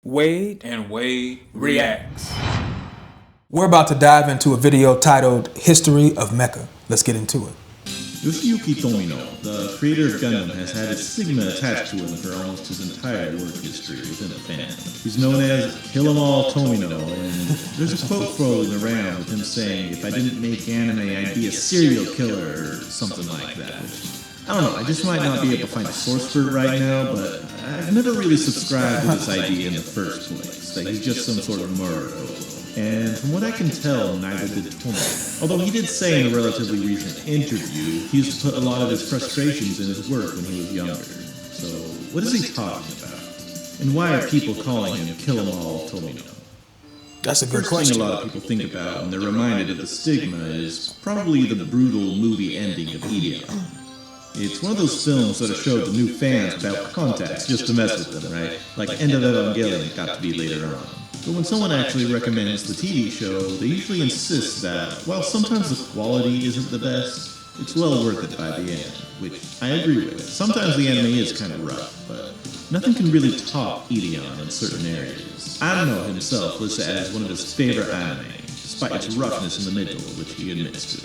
Wade and Wade Reacts. We're about to dive into a video titled History of Mecha. Let's get into it. Yoshiyuki Tomino, the creator of Gundam, has had his stigma attached to him for almost his entire work history within the fandom. He's known as Kill 'em all Tomino, and there's a quote floating around with him saying, "If I didn't make anime, I'd be a serial killer," or something like that. I don't know, I just might not be able to find a source for it right now, but I've never really subscribed to this idea in the first place, that he's just some sort of murderer. And from what I can tell, neither did Tomino. Although he did say in a relatively recent interview, he used to put a lot of his frustrations in his work when he was younger. So, what is he talking about? And why are people calling him Kill 'em all Tomino? That's a good First question. thing a lot of people think about when they're reminded of the stigma is probably the brutal movie ending of Ideon. It's one of those films that are showed to new fans without context, just to mess with them, right? Like End of Evangelion got to be later on. But when someone actually recommends the TV show, they usually insist that, while sometimes the quality isn't the best, it's well worth it by the end, which I agree with. Sometimes the anime is kind of rough, but nothing can really top Ideon in certain areas. Anno himself lists it as one of his favorite anime, despite its roughness in the middle, which he admits to.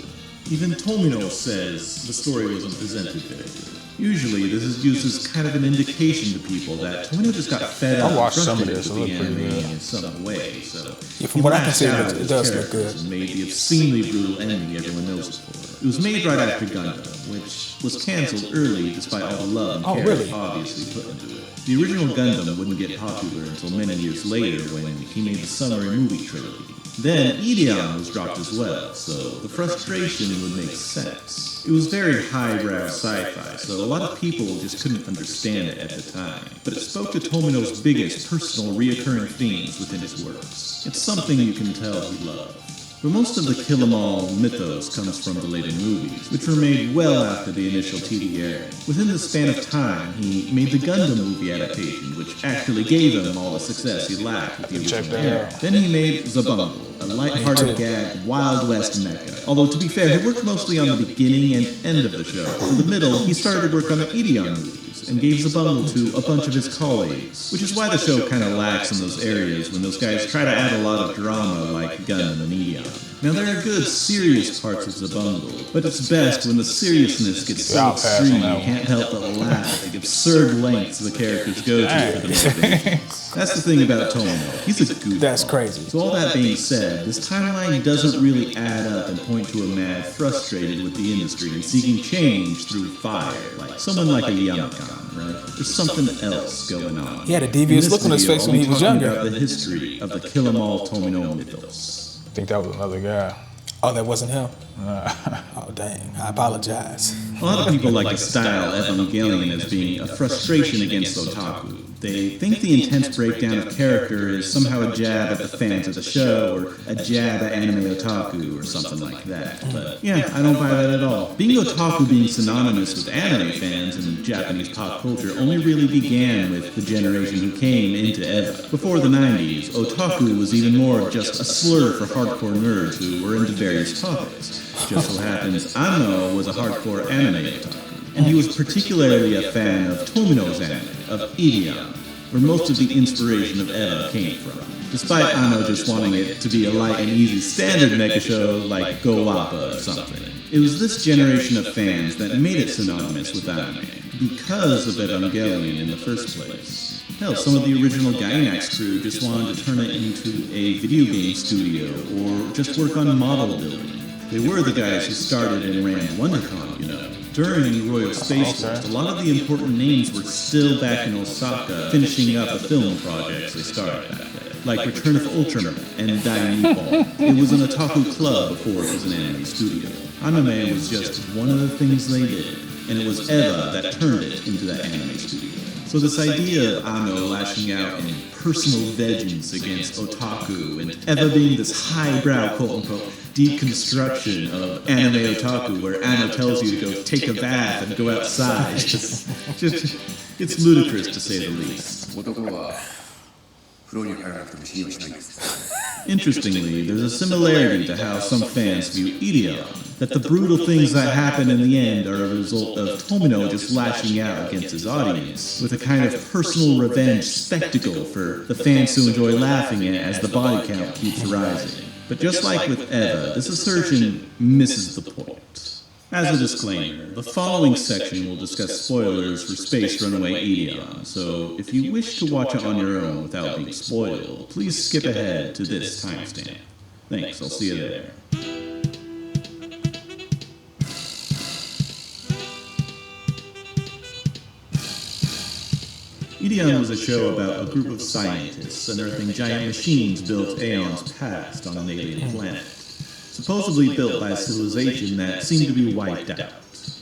Even Tomino says the story wasn't presented very good. Usually, this is used as kind of an indication to people that Tomino just got fed up watched and some of frustrated this, with it the looked pretty anime good. in some way. So Yeah, from what I can see, lashed out it at does his look good. characters and made the obscenely brutal ending everyone knows it for. It was made right after Gundam, which was cancelled early despite all the love and care really? obviously put into it. The original Gundam wouldn't get popular until many years later when he made the summary movie trilogy. Then Ideon was dropped as well, so the frustration would make sense. It was very highbrow sci-fi, so a lot of people just couldn't understand it at the time. But it spoke to Tomino's biggest personal reoccurring themes within his works. It's something you can tell he loved. But most of the Kill 'em all mythos comes from the later movies, which were made well after the initial TV era. Within the span of time, he made the Gundam movie adaptation, which actually gave him all the success he lacked with the original era. Then he made Zabungle, a lighthearted gag, Wild West mecha. Although, to be fair, he worked mostly on the beginning and end of the show. In the middle, he started to work on the Ideon movies and gave Zabungle to a bunch of his colleagues, which is why the show kind of lacks in those areas when those guys try to add a lot of drama like Gundam and Ideon. Now, there are good, serious parts of Zabungle, but it's best when the seriousness gets so extreme you can't help but laugh at the absurd lengths the characters go to for the motivation. That's the thing about Tomino. He's a goofball. That's crazy. So all that being said, this timeline doesn't really add up and point to a man frustrated with the industry and seeking change through fire, like someone like a Yamakan, right? There's something else going on. He had a devious look on his face when he was younger. About the history of the Kill 'em all Tomino mythos. I think that was another guy. Oh, that wasn't him? Oh, dang. I apologize. A lot of people like to style Evangelion as being a frustration against otaku. They think the intense breakdown of character is somehow a jab at the fans of the show, or a jab at anime otaku, or something like that. But yeah, I don't buy that at all. Being otaku being synonymous with anime fans in Japanese pop culture only really began with the generation who came into EVA. Before the 90s, otaku was even more of just a slur for hardcore nerds who were into various topics. Just so happens, Anno was a hardcore anime otaku, and he was particularly a fan of Tomino's anime, of Ideon, where most of the inspiration of Eva came from, despite Anno just wanting it to be a light and easy standard mecha show like Go Wappa or something. It was this generation of fans that made it synonymous with anime, because of Evangelion in the first place. Hell, some of the original Gainax crew just wanted to turn it into a video game studio, or just work on model building. They were the guys who started and ran WonderCon, you know. During Royal Space Force, a lot of the important names were still back in Osaka, finishing up the film projects they started back then, like Return of Ultraman and Dying Meatball. It was an otaku club before it was an anime studio. Anime was just one of the things they did, and it was Eva that turned it into that anime studio. So this idea of Anno lashing out in personal vengeance against otaku, and Eva being this highbrow quote-unquote deconstruction of anime otaku, where Anno tells you to go take a bath and go outside, it's ludicrous to say the least. Interestingly, there's a similarity to how some fans view Ideon. that the brutal things that happen in the end are a result of Tomino just lashing out against his audience, with a kind of personal revenge spectacle for the fans who enjoy laughing at as the body count keeps rising. But just like with Eva, this assertion misses the point. As a disclaimer, the following section will discuss spoilers for Space Runaway Ideon, so if you wish to watch it on your own without being spoiled, please skip ahead to this timestamp. Thanks, I'll see you there. Ideon was a show about a group of scientists unearthing giant machines built aeons past on an alien planet, supposedly built by a civilization that seemed to be wiped out.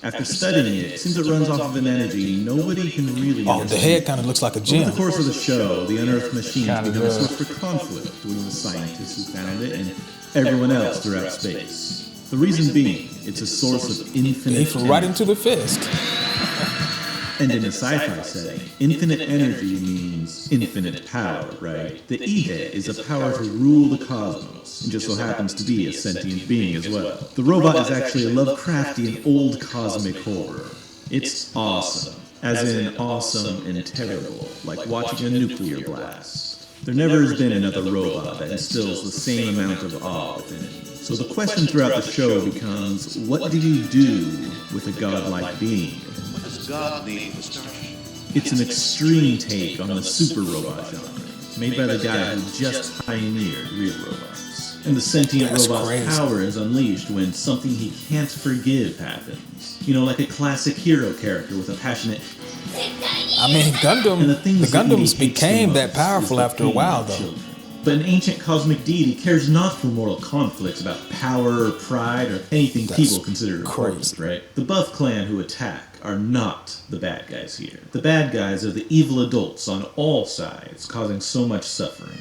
After studying it, it seems it runs off of an energy nobody can really understand. The head kind of looks like a gem. Over the course of the show, the unearthed machines become a source for conflict between the scientists who found it and everyone else throughout space. The reason being, it's a source of infinite energy. Right into the fist. And in a sci-fi setting, infinite energy means infinite power, right? The Ide is a power to rule the cosmos, and just so happens to be a sentient being as well. The robot is actually a Lovecraftian old cosmic horror. It's awesome, as in awesome and terrible, like watching a nuclear blast. There never has been another robot that instills the same amount of awe within it. So the question throughout the show becomes, what do you do with a godlike being? God need for starting. It's an extreme take on the super robot genre, made by the guy who just pioneered real robots. And the sentient robot's power is unleashed when something he can't forgive happens. You know, like a classic hero character with a passionate... I mean, the Gundams became that powerful after a while, though. But an ancient cosmic deity cares not for mortal conflicts about power or pride or anything people consider important, right? The Buff clan who attack are not the bad guys here. The bad guys are the evil adults on all sides, causing so much suffering.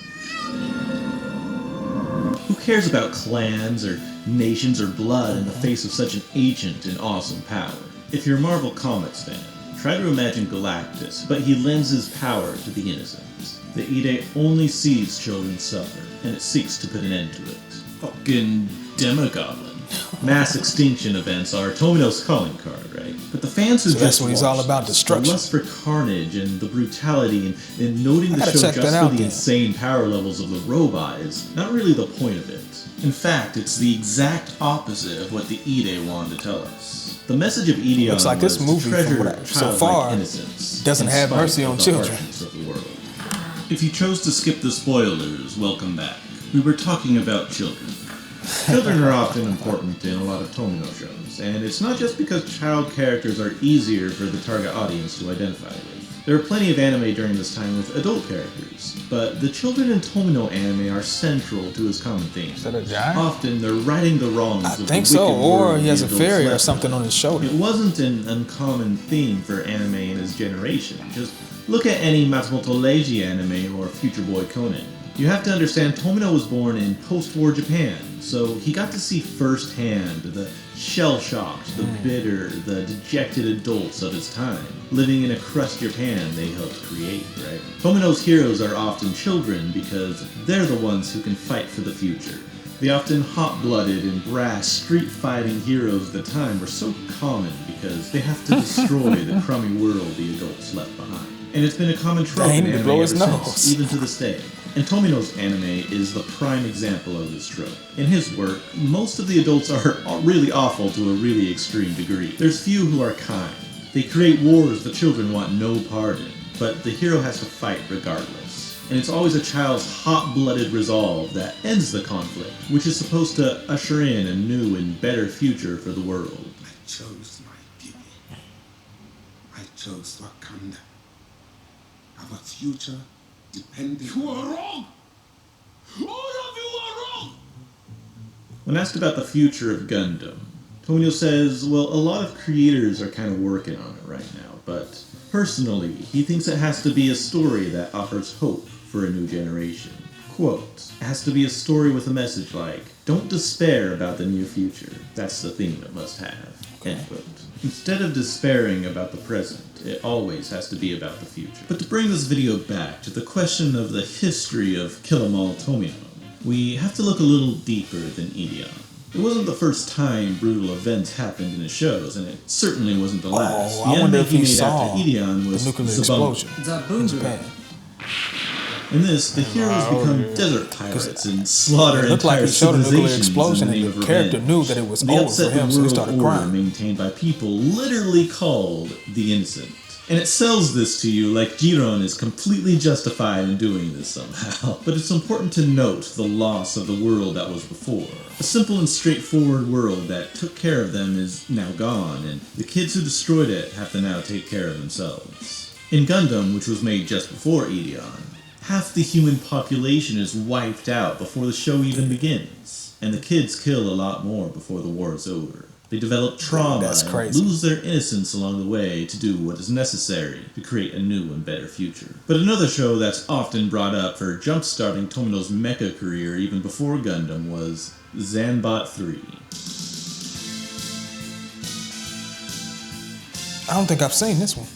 Who cares about clans or nations or blood in the face of such an ancient and awesome power? If you're a Marvel Comics fan, try to imagine Galactus, but he lends his power to the innocent. The Ide only sees children suffer, and it seeks to put an end to it. Fucking Demogoblin. Mass extinction events are Tomino's calling card, right? But the fans who that's what he's all about, destruction. The lust for carnage and the brutality and noting the show just for the insane power levels of the robot is not really the point of it. In fact, it's the exact opposite of what the Ide wanted to tell us. The message of Ideon looks like this movie, so far, doesn't have mercy on children. If you chose to skip the spoilers, welcome back. We were talking about children. Children are often important in a lot of Tomino shows, and it's not just because child characters are easier for the target audience to identify with. There are plenty of anime during this time with adult characters, but the children in Tomino anime are central to his common theme. Is that a giant? Often they're righting the wrongs of the wicked think so, or he has a fairy or left something on his shoulder. It wasn't an uncommon theme for anime in his generation. Just look at any Matsumoto Leiji anime or Future Boy Conan. You have to understand Tomino was born in post-war Japan, so he got to see firsthand the shell-shocked, the bitter, the dejected adults of his time, living in a crust Japan they helped create, right? Tomino's heroes are often children because they're the ones who can fight for the future. The often hot-blooded and brass street-fighting heroes of the time were so common because they have to destroy the crummy world the adults left behind. And it's been a common trope in anime ever since, even to this day. And Tomino's anime is the prime example of this trope. In his work, most of the adults are really awful to a really extreme degree. There's few who are kind. They create wars the children want no part in, but the hero has to fight regardless. And it's always a child's hot-blooded resolve that ends the conflict, which is supposed to usher in a new and better future for the world. I chose my people. I chose Wakanda. Our future depended. You are wrong! All of you are wrong! When asked about the future of Gundam, Tomino says, well, a lot of creators are kind of working on it right now, but personally, he thinks it has to be a story that offers hope for a new generation. Quote, it has to be a story with a message like, don't despair about the near future. That's the thing it must have. End quote. Instead of despairing about the present, it always has to be about the future. But to bring this video back to the question of the history of Kill 'Em All Tomino, we have to look a little deeper than Ideon. It wasn't the first time brutal events happened in his shows, and it certainly wasn't the last. I The wonder anime if he made saw after Ideon was the nuclear Zabunga. explosion in Japan. In this, the heroes become desert pirates and slaughter It looked like entire he showed a nuclear civilizations explosion, in the and name the of character revenge. knew that it was They over upset for him, the so he world started order crying. maintained by people literally called the innocent. And it sells this to you like Jiron is completely justified in doing this somehow. But it's important to note the loss of the world that was before. A simple and straightforward world that took care of them is now gone, and the kids who destroyed it have to now take care of themselves. In Gundam, which was made just before Ideon, half the human population is wiped out before the show even begins. And the kids kill a lot more before the war is over. They develop trauma That's and crazy. lose their innocence along the way to do what is necessary to create a new and better future. But another show that's often brought up for jump-starting Tomino's mecha career even before Gundam was Zanbot 3. I don't think I've seen this one.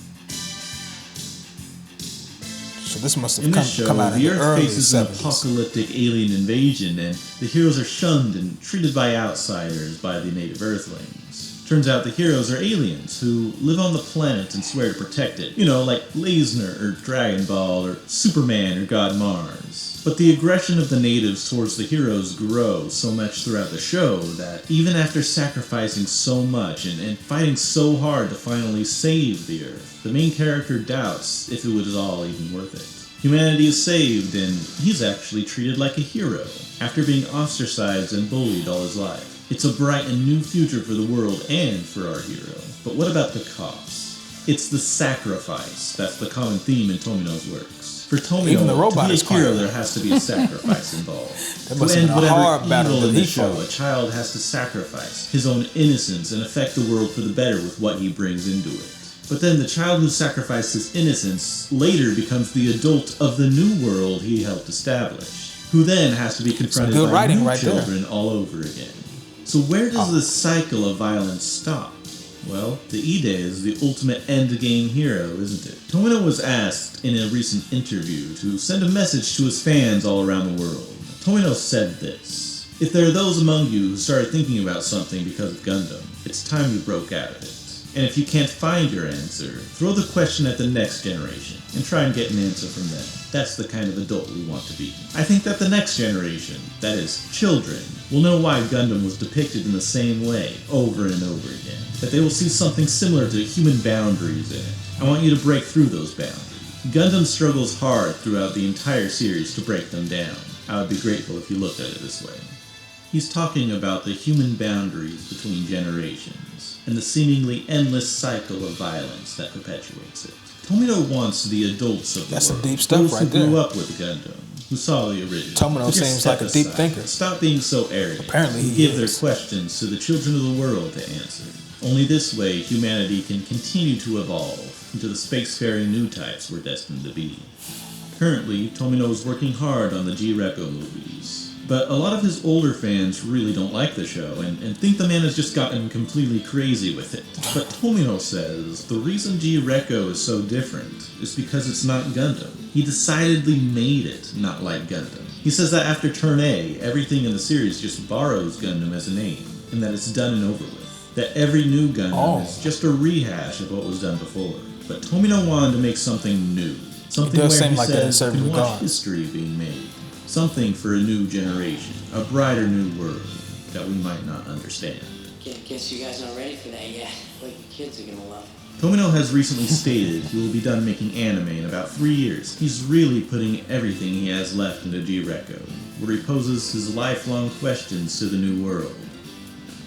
So this must In have this show, come out in the the Earth early faces an 70s. apocalyptic alien invasion, and the heroes are shunned and treated by outsiders by the native Earthlings. Turns out the heroes are aliens who live on the planet and swear to protect it. You know, like Leisner or Dragon Ball or Superman or God Mars. But the aggression of the natives towards the heroes grows so much throughout the show that even after sacrificing so much and fighting so hard to finally save the Earth, the main character doubts if it was all even worth it. Humanity is saved, and he's actually treated like a hero after being ostracized and bullied all his life. It's a bright and new future for the world and for our hero. But what about the cost? It's the sacrifice that's the common theme in Tomino's works. For Tomino, Even the robot to is be a hero, crying. there has to be a sacrifice involved. That To must have end been a whatever hard battle evil that in he the show, fought. a child has to sacrifice his own innocence and affect the world for the better with what he brings into it. But then the child who sacrificed his innocence later becomes the adult of the new world he helped establish, who then has to be confronted good by writing new right there. children all over again. So where does this cycle of violence stop? Well, the Ide is the ultimate endgame hero, isn't it? Tomino was asked in a recent interview to send a message to his fans all around the world. Tomino said this: "If there are those among you who started thinking about something because of Gundam, it's time you broke out of it. And if you can't find your answer, throw the question at the next generation and try and get an answer from them. That's the kind of adult we want to be." I think that the next generation, that is, children, will know why Gundam was depicted in the same way over and over again. That they will see something similar to human boundaries in it. I want you to break through those boundaries. Gundam struggles hard throughout the entire series to break them down. I would be grateful if you looked at it this way. He's talking about the human boundaries between generations, and the seemingly endless cycle of violence that perpetuates it. Tomino wants the adults of the That's some world, deep stuff those right who grew there. up with Gundam, who saw the original. Tomino to just seems step like a deep aside, thinker. Stop being so arrogant. Apparently and he give their is. questions to the children of the world to answer. Only this way humanity can continue to evolve into the spacefaring new types we're destined to be. Currently, Tomino is working hard on the G-Reco movies. But a lot of his older fans really don't like the show and think the man has just gotten completely crazy with it. But Tomino says the reason G-Reco is so different is because it's not Gundam. He decidedly made it not like Gundam. He says that after Turn A, everything in the series just borrows Gundam as a name, and that it's done and over with. That every new Gundam is just a rehash of what was done before. But Tomino wanted to make something new. Something does where seem he like that in says certain you can watch regards. history being made. Something for a new generation. A brighter new world that we might not understand. Guess you guys aren't ready for that yet. Like the kids are gonna love it. Tomino has recently stated he will be done making anime in about 3 years. He's really putting everything he has left into G-Reco, where he poses his lifelong questions to the new world.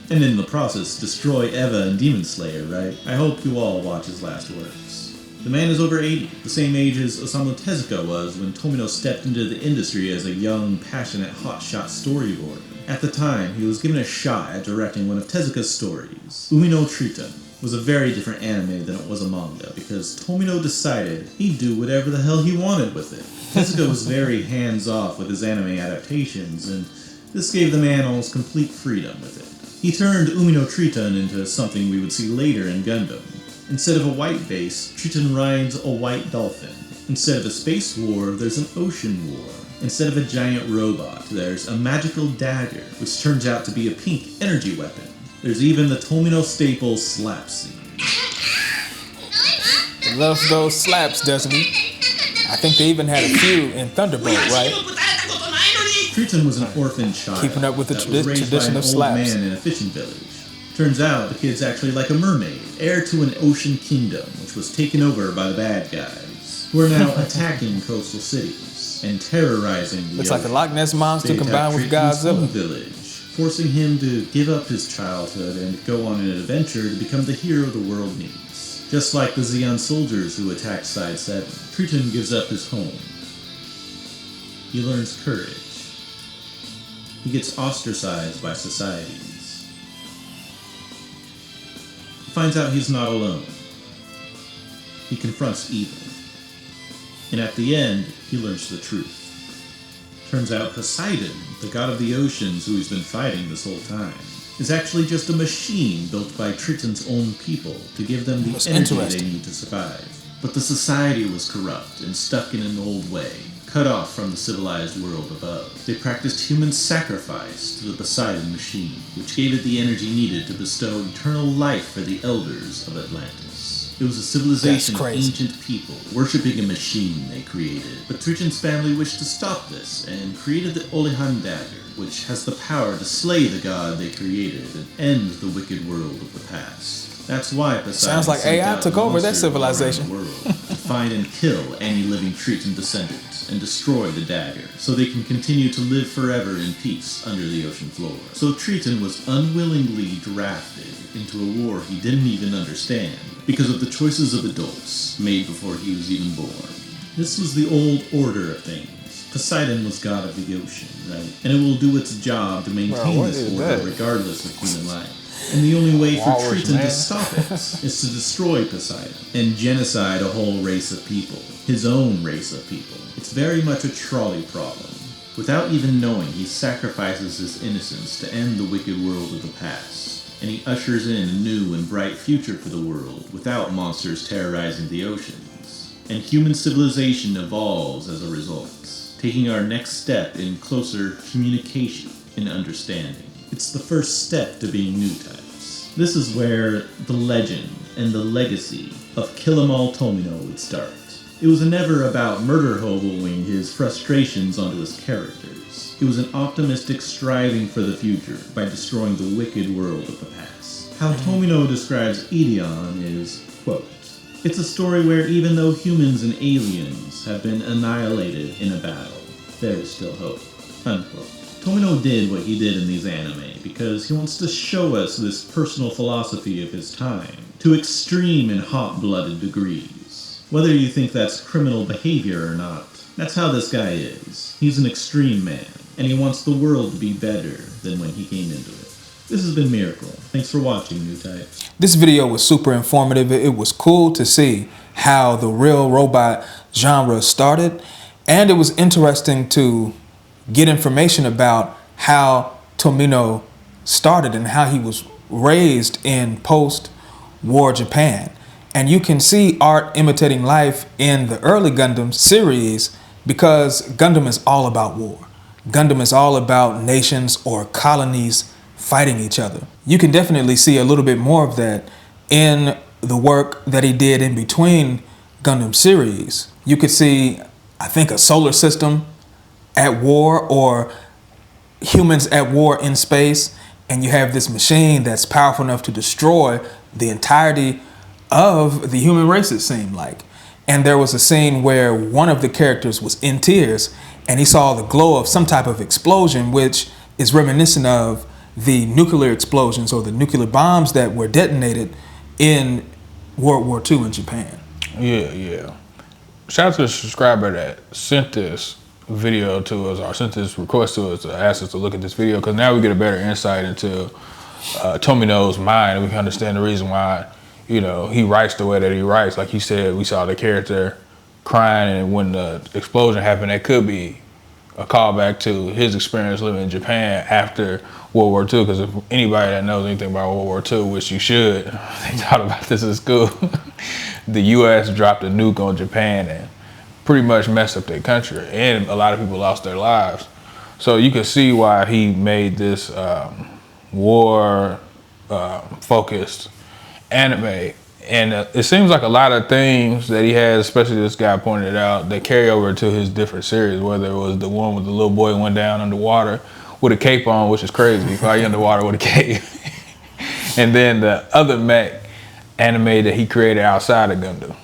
And in the process, destroy Eva and Demon Slayer, right? I hope you all watch his last works. The man is over 80, the same age as Osamu Tezuka was when Tomino stepped into the industry as a young, passionate, hotshot storyboarder. At the time, he was given a shot at directing one of Tezuka's stories. Umino Triton was a very different anime than it was a manga, because Tomino decided he'd do whatever the hell he wanted with it. Tezuka was very hands-off with his anime adaptations, and this gave the man almost complete freedom with it. He turned Umino Triton into something we would see later in Gundam. Instead of a white base, Triton rides a white dolphin. Instead of a space war, there's an ocean war. Instead of a giant robot, there's a magical dagger, which turns out to be a pink energy weapon. There's even the Tomino staple slap scene. He loves those slaps, doesn't he? I think they even had a few in Thunderbolt, right? Triton was an orphan child. Keeping up with the that was raised by tradition an of old slaps. man in a fishing village. Turns out the kid's actually like a mermaid, heir to an ocean kingdom, which was taken over by the bad guys, who are now attacking coastal cities and terrorizing the Looks like the ocean. Loch Ness Monster They combined attack with Triton's own Godzilla. village, forcing him to give up his childhood and go on an adventure to become the hero the world needs. Just like the Zeon soldiers who attacked Side 7, Triton gives up his home. He learns courage. He gets ostracized by societies. He finds out he's not alone. He confronts evil. And at the end, he learns the truth. Turns out Poseidon, the god of the oceans who he's been fighting this whole time, is actually just a machine built by Triton's own people to give them the That's energy interesting. they need to survive. But the society was corrupt and stuck in an old way, cut off from the civilized world above. They practiced human sacrifice to the Poseidon machine, which gave it the energy needed to bestow eternal life for the elders of Atlantis. It was a civilization of That's crazy. ancient people, worshipping a machine they created. But Triton's family wished to stop this, and created the Olihan dagger, which has the power to slay the god they created and end the wicked world of the past. That's why Poseidon Sounds like sent AI out took over that monsters all around civilization. the world to find and kill any living Triton descendant and destroy the dagger, so they can continue to live forever in peace under the ocean floor. So Triton was unwillingly drafted into a war he didn't even understand because of the choices of adults made before he was even born. This was the old order of things. Poseidon was god of the ocean, right? And it will do its job to maintain what this is order that? regardless of human life. And the only way for Walrus Triton man. to stop it is to destroy Poseidon and genocide a whole race of people, his own race of people. It's very much a trolley problem. Without even knowing, he sacrifices his innocence to end the wicked world of the past, and he ushers in a new and bright future for the world without monsters terrorizing the oceans. And human civilization evolves as a result, taking our next step in closer communication and understanding. It's the first step to being new types. This is where the legend and the legacy of Kill 'Em All Tomino would start. It was never about murder hoboing his frustrations onto his characters. It was an optimistic striving for the future by destroying the wicked world of the past. How Tomino describes Ideon is, quote, "It's a story where even though humans and aliens have been annihilated in a battle, there is still hope," unquote. Tomino did what he did in these anime because he wants to show us this personal philosophy of his time to extreme and hot-blooded degrees. Whether you think that's criminal behavior or not, that's how this guy is. He's an extreme man, and he wants the world to be better than when he came into it. This has been Miracle. Thanks for watching, New Types. This video was super informative. It was cool to see how the real robot genre started, and it was interesting to get information about how Tomino started and how he was raised in post-war Japan. And you can see art imitating life in the early Gundam series because Gundam is all about war. Gundam is all about nations or colonies fighting each other. You can definitely see a little bit more of that in the work that he did in between Gundam series. You could see, I think, a solar system at war or humans at war in space, and you have this machine that's powerful enough to destroy the entirety of the human race, it seemed like. And there was a scene where one of the characters was in tears and he saw the glow of some type of explosion, which is reminiscent of the nuclear explosions or the nuclear bombs that were detonated in World War II in Japan. Yeah. Shout out to the subscriber that sent this video to us, or sent this request to us to ask us to look at this video, because now we get a better insight into Tomino's mind, and we can understand the reason why, you know, he writes the way that he writes. Like he said, we saw the character crying, and when the explosion happened, that could be a callback to his experience living in Japan after World War II, because if anybody that knows anything about World War II, which you should, they taught about this in school, the U.S. dropped a nuke on Japan, and pretty much messed up their country, and a lot of people lost their lives. So you can see why he made this war focused anime. And it seems like a lot of things that he has, especially this guy pointed out, that carry over to his different series, whether it was the one with the little boy went down underwater with a cape on, which is crazy, probably underwater with a cape. And then the other mech anime that he created outside of Gundam.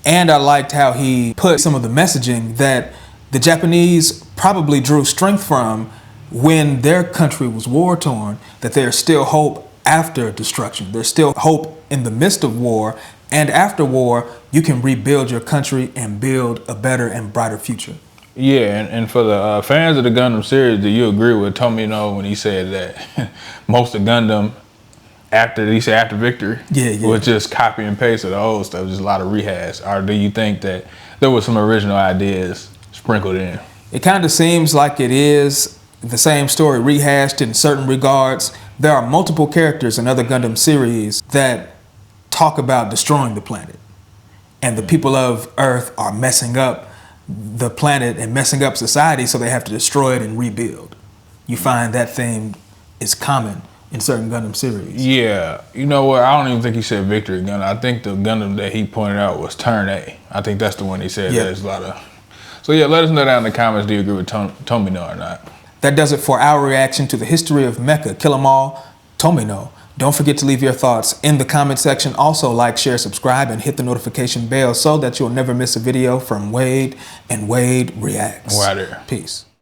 And I liked how he put some of the messaging that the Japanese probably drew strength from when their country was war-torn, that there's still hope after destruction. There's still hope in the midst of war, and after war, you can rebuild your country and build a better and brighter future. Yeah, and for the fans of the Gundam series, do you agree with Tomino when he said that most of Gundam, after victory, was just copy and paste of the old stuff, just a lot of rehash? Or do you think that there was some original ideas sprinkled in? It kind of seems like it is the same story rehashed in certain regards. There are multiple characters in other Gundam series that talk about destroying the planet. And the people of Earth are messing up the planet and messing up society, so they have to destroy it and rebuild. You find that theme is common in certain Gundam series. Yeah, you know what? I don't even think he said Victory Gundam. I think the Gundam that he pointed out was Turn A. I think that's the one he said there's a lot of. So yeah, let us know down in the comments, do you agree with Tomino or not? That does it for our reaction to the history of Mecha, Kill 'Em All, Tomino. Don't forget to leave your thoughts in the comment section. Also like, share, subscribe, and hit the notification bell so that you'll never miss a video from Wade and Wade Reacts. Right there. Peace.